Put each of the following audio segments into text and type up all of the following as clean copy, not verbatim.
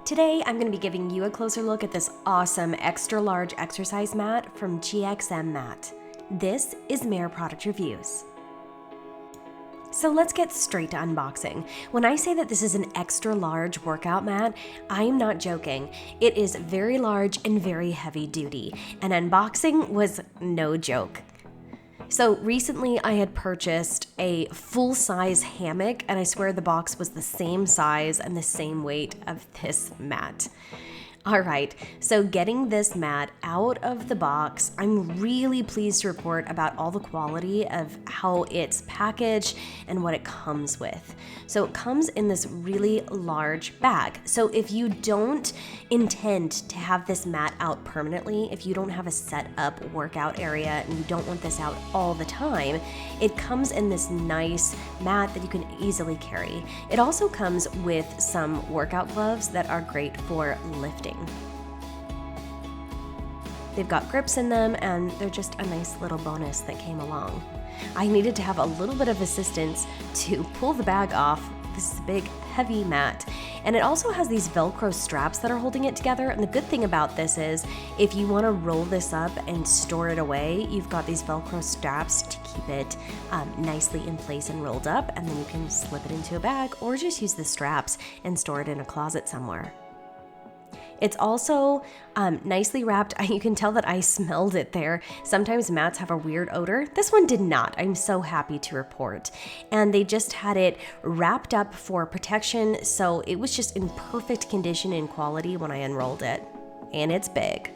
Today, I'm going to be giving you a closer look at this awesome extra large exercise mat from GXXMMat. This is Mare Product Reviews. So let's get straight to unboxing. When I say that this is an extra large workout mat, I'm not joking. It is very large and very heavy duty, and unboxing was no joke. So recently I had purchased a full-size hammock, and I swear the box was the same size and the same weight of this mat. All right, so getting this mat out of the box, I'm really pleased to report about all the quality of how it's packaged and what it comes with. So it comes in this really large bag. So if you don't intend to have this mat out permanently, if you don't have a set up workout area and you don't want this out all the time, it comes in this nice mat that you can easily carry. It also comes with some workout gloves that are great for lifting. They've got grips in them, and they're just a nice little bonus that came along. I needed to have a little bit of assistance to pull the bag off. This is a big, heavy mat. And it also has these Velcro straps that are holding it together. And the good thing about this is if you want to roll this up and store it away, you've got these Velcro straps to keep it nicely in place and rolled up. And then you can slip it into a bag or just use the straps and store it in a closet somewhere. It's also nicely wrapped. You can tell that I smelled it there. Sometimes mats have a weird odor. This one did not. I'm so happy to report. And they just had it wrapped up for protection, so it was just in perfect condition and quality when I unrolled it. And it's big.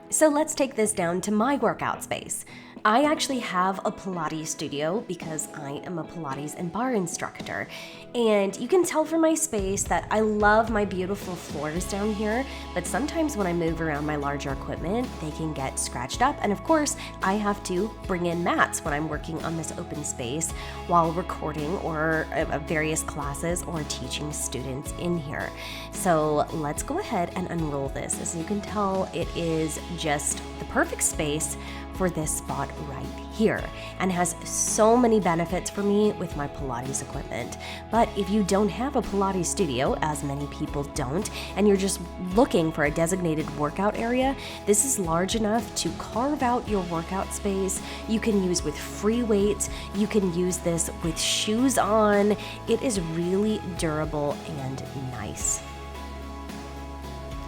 So let's take this down to my workout space. I actually have a Pilates studio because I am a Pilates and bar instructor. And you can tell from my space that I love my beautiful floors down here, but sometimes when I move around my larger equipment, they can get scratched up. And of course, I have to bring in mats when I'm working on this open space while recording or various classes or teaching students in here. So let's go ahead and unroll this. As you can tell, it is just the perfect space for this spot right here, and has so many benefits for me with my Pilates equipment. But if you don't have a Pilates studio, as many people don't, and you're just looking for a designated workout area, this is large enough to carve out your workout space. You can use with free weights. You can use this with shoes on. It is really durable and nice.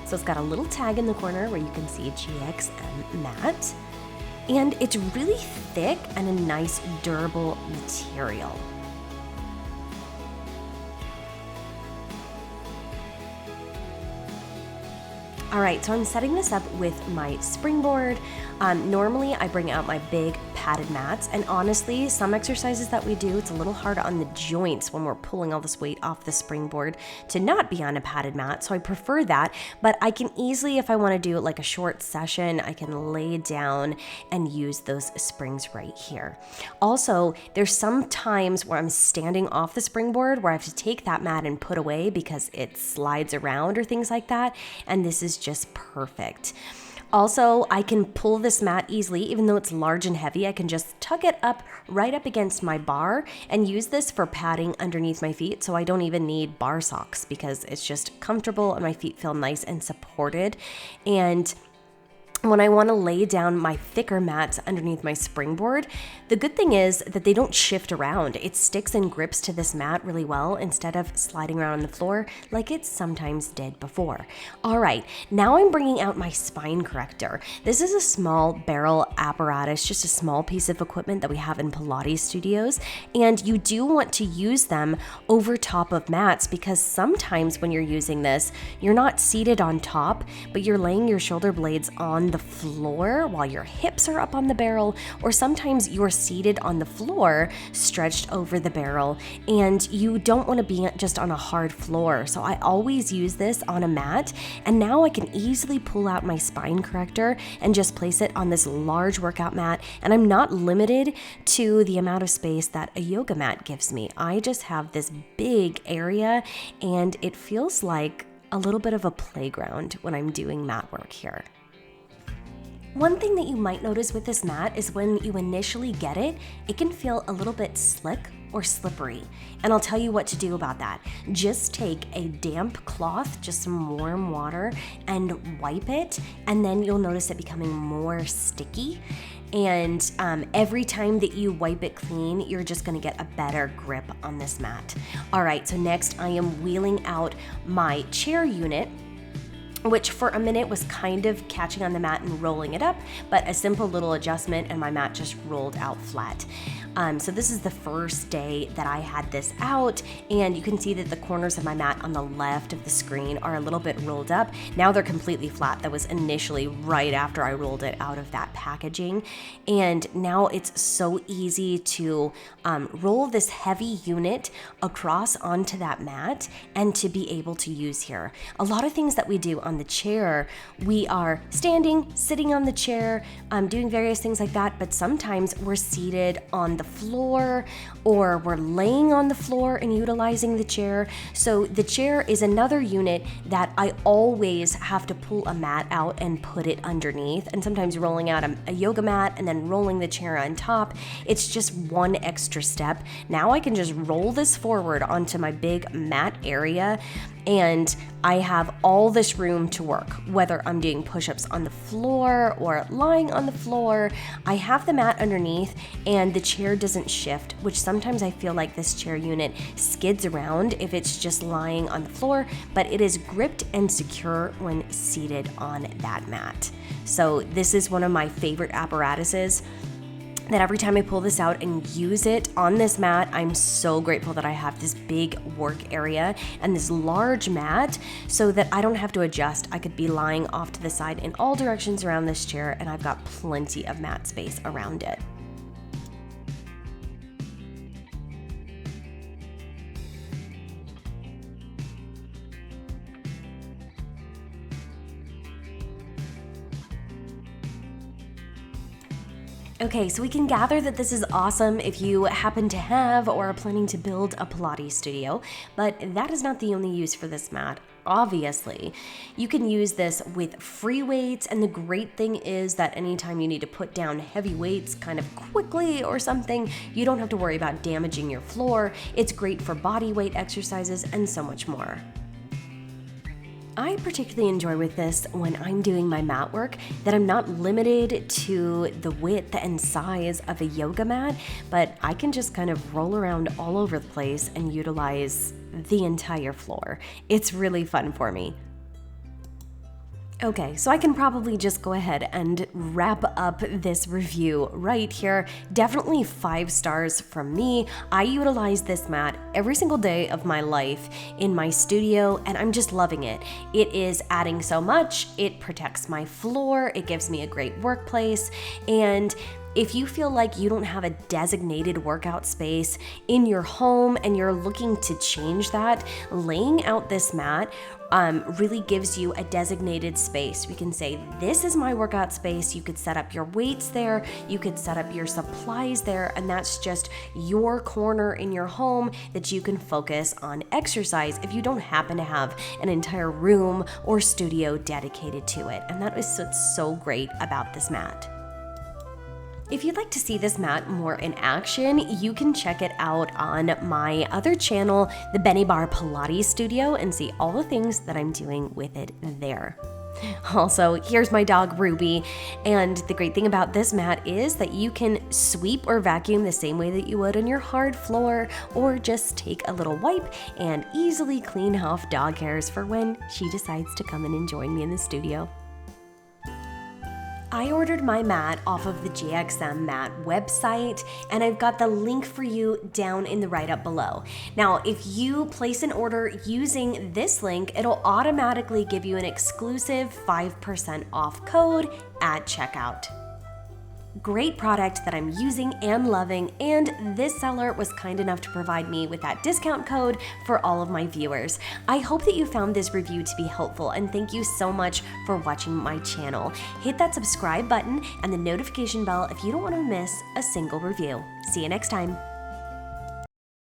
So it's got a little tag in the corner where you can see GXXMMat. And it's really thick and a nice durable material. All right, so I'm setting this up with my springboard. Normally I bring out my big padded mats, and honestly, some exercises that we do, it's a little hard on the joints when we're pulling all this weight off the springboard to not be on a padded mat, so I prefer that. But I can easily, if I want to do like a short session, I can lay down and use those springs right here. Also, there's some times where I'm standing off the springboard where I have to take that mat and put away because it slides around or things like that, and this is just perfect. Also, I can pull this mat easily, even though it's large and heavy. I can just tuck it up right up against my bar and use this for padding underneath my feet, so I don't even need bar socks because it's just comfortable and my feet feel nice and supported. And when I want to lay down my thicker mats underneath my springboard, the good thing is that they don't shift around. It sticks and grips to this mat really well instead of sliding around on the floor like it sometimes did before. All right, now I'm bringing out my spine corrector. This is a small barrel apparatus, just a small piece of equipment that we have in Pilates studios, and you do want to use them over top of mats because sometimes when you're using this, you're not seated on top, but you're laying your shoulder blades on the floor while your hips are up on the barrel, or sometimes you're seated on the floor stretched over the barrel and you don't want to be just on a hard floor. So I always use this on a mat, and now I can easily pull out my spine corrector and just place it on this large workout mat, and I'm not limited to the amount of space that a yoga mat gives me. I just have this big area and it feels like a little bit of a playground when I'm doing mat work here. One thing that you might notice with this mat is when you initially get it, it can feel a little bit slick or slippery. And I'll tell you what to do about that. Just take a damp cloth, just some warm water, and wipe it, and then you'll notice it becoming more sticky. And every time that you wipe it clean, you're just gonna get a better grip on this mat. All right, so next I am wheeling out my chair unit, which for a minute was kind of catching on the mat and rolling it up, but a simple little adjustment and my mat just rolled out flat. So this is the first day that I had this out, and you can see that the corners of my mat on the left of the screen are a little bit rolled up. Now they're completely flat. That was initially right after I rolled it out of that packaging. And now it's so easy to roll this heavy unit across onto that mat and to be able to use here. A lot of things that we do on the chair, we are standing, sitting on the chair, doing various things like that, but sometimes we're seated on the floor or we're laying on the floor and utilizing the chair. So the chair is another unit that I always have to pull a mat out and put it underneath, and sometimes rolling out a yoga mat and then rolling the chair on top. It's just one extra step. Now I can just roll this forward onto my big mat area, and I have all this room to work, whether I'm doing push-ups on the floor or lying on the floor. I have the mat underneath and the chair doesn't shift, which sometimes I feel like this chair unit skids around if it's just lying on the floor, but it is gripped and secure when seated on that mat. So this is one of my favorite apparatuses, that every time I pull this out and use it on this mat, I'm so grateful that I have this big work area and this large mat so that I don't have to adjust. I could be lying off to the side in all directions around this chair, and I've got plenty of mat space around it. Okay, so we can gather that this is awesome if you happen to have or are planning to build a Pilates studio, but that is not the only use for this mat. Obviously, you can use this with free weights, and the great thing is that anytime you need to put down heavy weights kind of quickly or something, you don't have to worry about damaging your floor. It's great for body weight exercises and so much more. I particularly enjoy with this when I'm doing my mat work that I'm not limited to the width and size of a yoga mat, but I can just kind of roll around all over the place and utilize the entire floor. It's really fun for me. Okay, so I can probably just go ahead and wrap up this review right here. Definitely 5 stars from me. I utilize this mat every single day of my life in my studio, and I'm just loving it. It is adding so much. It protects my floor. It gives me a great workplace, and if you feel like you don't have a designated workout space in your home and you're looking to change that, laying out this mat really gives you a designated space. We can say, this is my workout space. You could set up your weights there. You could set up your supplies there. And that's just your corner in your home that you can focus on exercise if you don't happen to have an entire room or studio dedicated to it. And that is what's so great about this mat. If you'd like to see this mat more in action, you can check it out on my other channel, the Benny Bar Pilates Studio, and see all the things that I'm doing with it there. Also, here's my dog Ruby, and the great thing about this mat is that you can sweep or vacuum the same way that you would on your hard floor, or just take a little wipe and easily clean off dog hairs for when she decides to come in and join me in the studio. I ordered my mat off of the GXXMMat website, and I've got the link for you down in the write-up below. Now, if you place an order using this link, it'll automatically give you an exclusive 5% off code at checkout. Great product that I'm using and loving, and this seller was kind enough to provide me with that discount code for all of my viewers. I hope that you found this review to be helpful, and thank you so much for watching my channel. Hit that subscribe button and the notification bell if you don't want to miss a single review. See you next time.